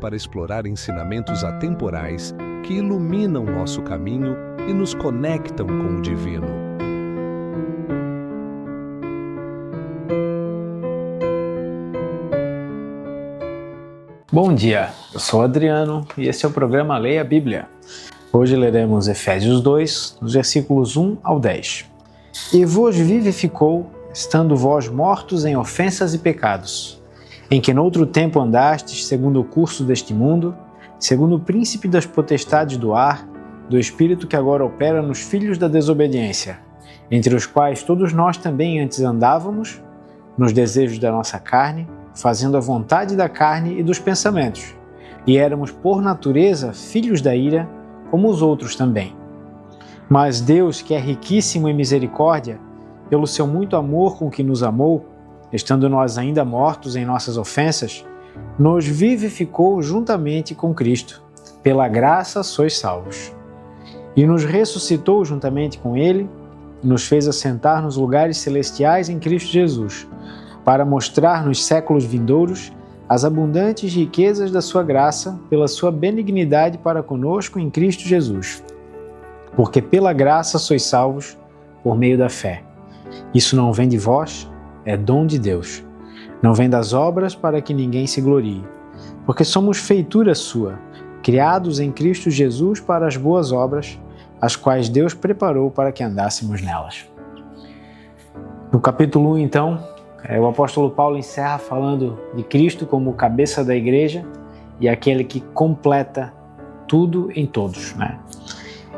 para explorar ensinamentos atemporais que iluminam nosso caminho e nos conectam com o divino. Bom dia, eu sou Adriano e esse é o programa Leia a Bíblia. Hoje leremos Efésios 2, dos versículos 1 ao 10. E vos vivificou, estando vós mortos em ofensas e pecados, em que noutro tempo andastes, segundo o curso deste mundo, segundo o príncipe das potestades do ar, do espírito que agora opera nos filhos da desobediência, entre os quais todos nós também antes andávamos, nos desejos da nossa carne, fazendo a vontade da carne e dos pensamentos, e éramos por natureza filhos da ira, como os outros também. Mas Deus, que é riquíssimo em misericórdia, pelo seu muito amor com que nos amou, estando nós ainda mortos em nossas ofensas, nos vivificou juntamente com Cristo. Pela graça sois salvos. E nos ressuscitou juntamente com Ele, nos fez assentar nos lugares celestiais em Cristo Jesus, para mostrar nos séculos vindouros as abundantes riquezas da sua graça, pela sua benignidade para conosco em Cristo Jesus. Porque pela graça sois salvos por meio da fé. Isso não vem de vós, é dom de Deus. Não vem das obras para que ninguém se glorie. Porque somos feitura sua, criados em Cristo Jesus para as boas obras, as quais Deus preparou para que andássemos nelas. No capítulo 1, então, o apóstolo Paulo encerra falando de Cristo como cabeça da igreja e aquele que completa tudo em todos, né?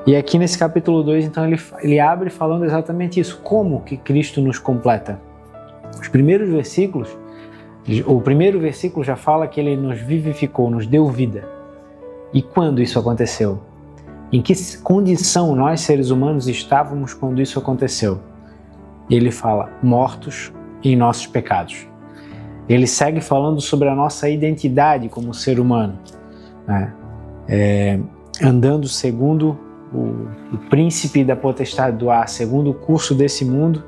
E aqui nesse capítulo 2, então, ele abre falando exatamente isso, como que Cristo nos completa. Os primeiros versículos, o primeiro versículo já fala que ele nos vivificou, nos deu vida. E quando isso aconteceu? Em que condição nós, seres humanos, estávamos quando isso aconteceu? Ele fala, mortos em nossos pecados. Ele segue falando sobre a nossa identidade como ser humano, né? Andando segundo o príncipe da potestade do ar, segundo o curso desse mundo,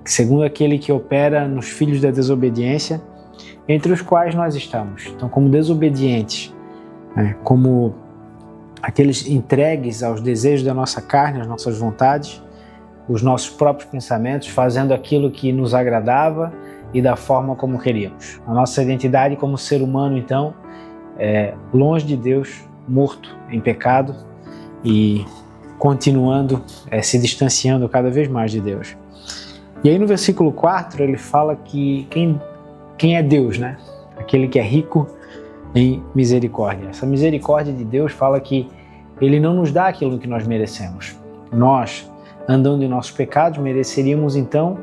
segundo aquele que opera nos filhos da desobediência, entre os quais nós estamos. Então, como desobedientes, né? Como aqueles entregues aos desejos da nossa carne, às nossas vontades, os nossos próprios pensamentos, fazendo aquilo que nos agradava e da forma como queríamos. A nossa identidade como ser humano, então, é longe de Deus, morto em pecado e continuando, se distanciando cada vez mais de Deus. E aí no versículo 4 ele fala que quem é Deus, né? Aquele que é rico em misericórdia. Essa misericórdia de Deus fala que Ele não nos dá aquilo que nós merecemos. Nós, andando em nossos pecados, mereceríamos então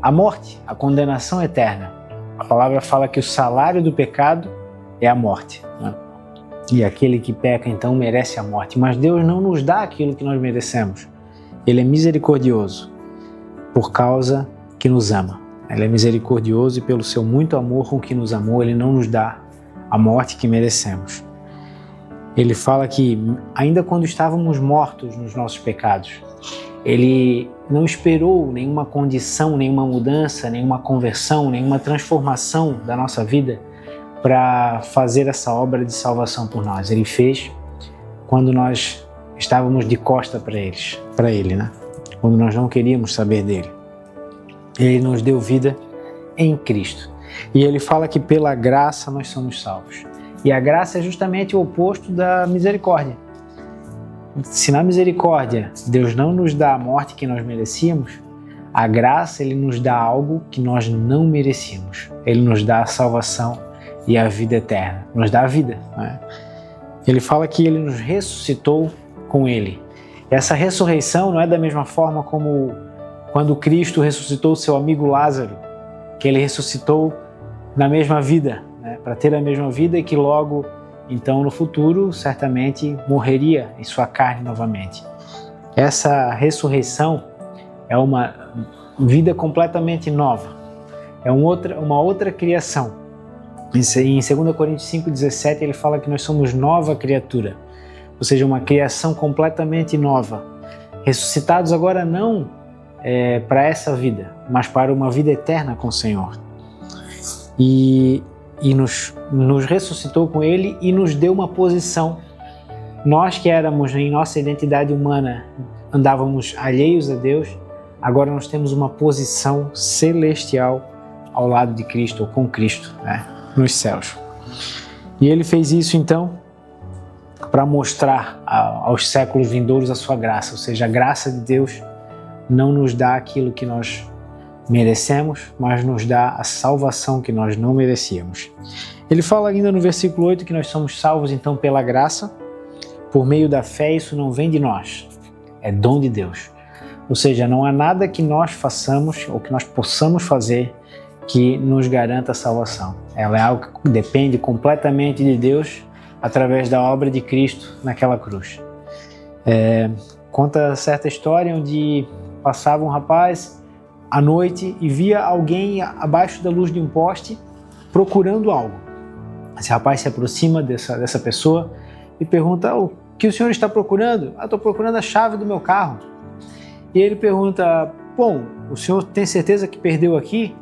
a morte, a condenação eterna. A palavra fala que o salário do pecado é a morte, né? E aquele que peca então merece a morte. Mas Deus não nos dá aquilo que nós merecemos. Ele é misericordioso por causa que nos ama. Ele é misericordioso e pelo seu muito amor com que nos amou, Ele não nos dá a morte que merecemos. Ele fala que ainda quando estávamos mortos nos nossos pecados, Ele não esperou nenhuma condição, nenhuma mudança, nenhuma conversão, nenhuma transformação da nossa vida para fazer essa obra de salvação por nós. Ele fez quando nós estávamos de costa para Ele, né? Quando nós não queríamos saber dele. Ele nos deu vida em Cristo. E ele fala que pela graça nós somos salvos. E a graça é justamente o oposto da misericórdia. Se na misericórdia Deus não nos dá a morte que nós merecíamos, a graça Ele nos dá algo que nós não merecíamos. Ele nos dá a salvação e a vida eterna. Nos dá a vida, né? Ele fala que Ele nos ressuscitou com Ele. Essa ressurreição não é da mesma forma como quando Cristo ressuscitou seu amigo Lázaro, que Ele ressuscitou na mesma vida, né? Para ter a mesma vida e que logo, então, no futuro, certamente morreria em sua carne novamente. Essa ressurreição é uma vida completamente nova. É uma outra criação. Em 2 Coríntios 5,17 ele fala que nós somos nova criatura. Ou seja, uma criação completamente nova. Ressuscitados agora não para essa vida, mas para uma vida eterna com o Senhor. E e nos ressuscitou com Ele e nos deu uma posição. Nós que éramos, em nossa identidade humana, andávamos alheios a Deus, agora nós temos uma posição celestial ao lado de Cristo, ou com Cristo, né, nos céus. E Ele fez isso então para mostrar aos séculos vindouros a sua graça, ou seja, a graça de Deus não nos dá aquilo que nós merecemos, mas nos dá a salvação que nós não merecíamos. Ele fala ainda no versículo 8 que nós somos salvos então pela graça, por meio da fé. Isso não vem de nós, é dom de Deus. Ou seja, não há nada que nós façamos ou que nós possamos fazer que nos garanta a salvação. Ela é algo que depende completamente de Deus através da obra de Cristo naquela cruz. Conta certa história onde passava um rapaz à noite e via alguém abaixo da luz de um poste procurando algo. Esse rapaz se aproxima dessa pessoa e pergunta: o que o senhor está procurando? Estou procurando a chave do meu carro. E ele pergunta: bom, o senhor tem certeza que perdeu aqui?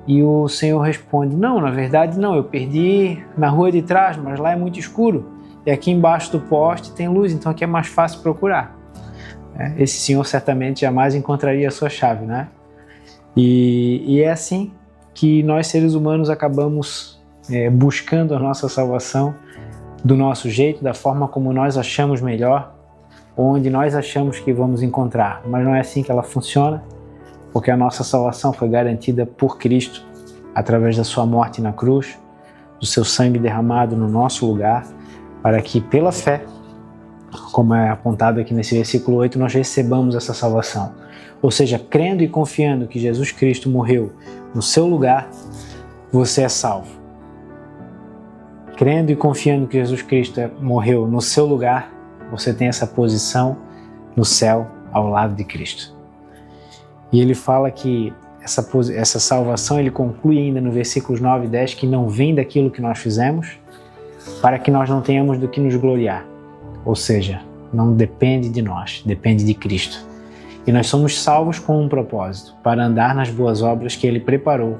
E o senhor responde: não, na verdade não, eu perdi na rua de trás, mas lá é muito escuro. E aqui embaixo do poste tem luz, então aqui é mais fácil procurar. Esse senhor certamente jamais encontraria a sua chave, né? E é assim que nós seres humanos acabamos buscando a nossa salvação do nosso jeito, da forma como nós achamos melhor, onde nós achamos que vamos encontrar. Mas não é assim que ela funciona, porque a nossa salvação foi garantida por Cristo através da sua morte na cruz, do seu sangue derramado no nosso lugar, para que pela fé, como é apontado aqui nesse versículo 8, nós recebamos essa salvação. Ou seja, crendo e confiando que Jesus Cristo morreu no seu lugar, você é salvo. Crendo e confiando que Jesus Cristo morreu no seu lugar, você tem essa posição no céu ao lado de Cristo. E ele fala que essa salvação, ele conclui ainda no versículos 9 e 10, que não vem daquilo que nós fizemos, para que nós não tenhamos do que nos gloriar. Ou seja, não depende de nós, depende de Cristo. E nós somos salvos com um propósito, para andar nas boas obras que Ele preparou,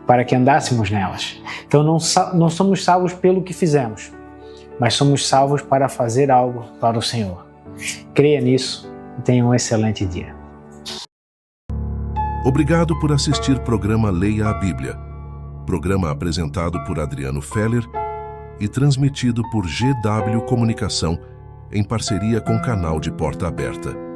para que andássemos nelas. Então não somos salvos pelo que fizemos, mas somos salvos para fazer algo para o Senhor. Creia nisso e tenha um excelente dia. Obrigado por assistir o programa Leia a Bíblia. Programa apresentado por Adriano Feller e transmitido por GW Comunicação em parceria com o canal de Porta Aberta.